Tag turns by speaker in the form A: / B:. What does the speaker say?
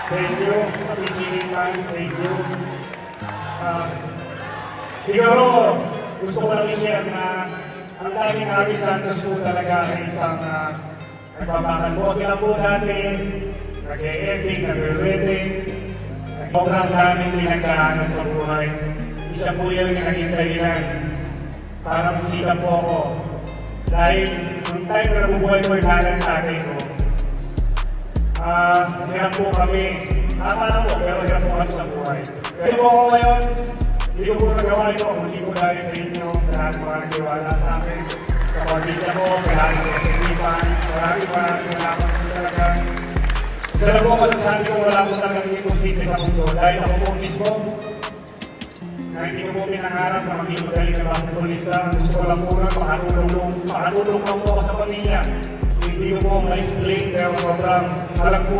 A: Thank you. Appreciate fans. Thank you. Siguro, gusto ko lang i-share na ang daming Harry Santos po talaga ay isang nagpapakal po. Kailan po dati, nag-e-ending, nag-wedding, sobrang daming pinagdaanan sa buhay. Isa po yun yung naging dahilan para masita po ako. Dahil nung time na nabubuhay ko yung halang tatay ko, hirap po kami. Tama lang po, pero hirap po kami sa buhay. Kaya po ako ngayon, hindi ko po nagawa ito. Hindi po dahil sa inyo, sa lahat mga nagsiwala sa akin, sa pamilya ko, sa lahat ng SME-fan, maraming salamat po talaga. Isa lang po masasabi ko, wala po talagang imposible sa mundo. Dahil ako po mismo, na hindi ko po pinangarap na maging magaling na basketballista. Gusto ko lang po na makatulong lang po ako sa pamilya. Hindi ko po ma-explain, pero sobrang alam po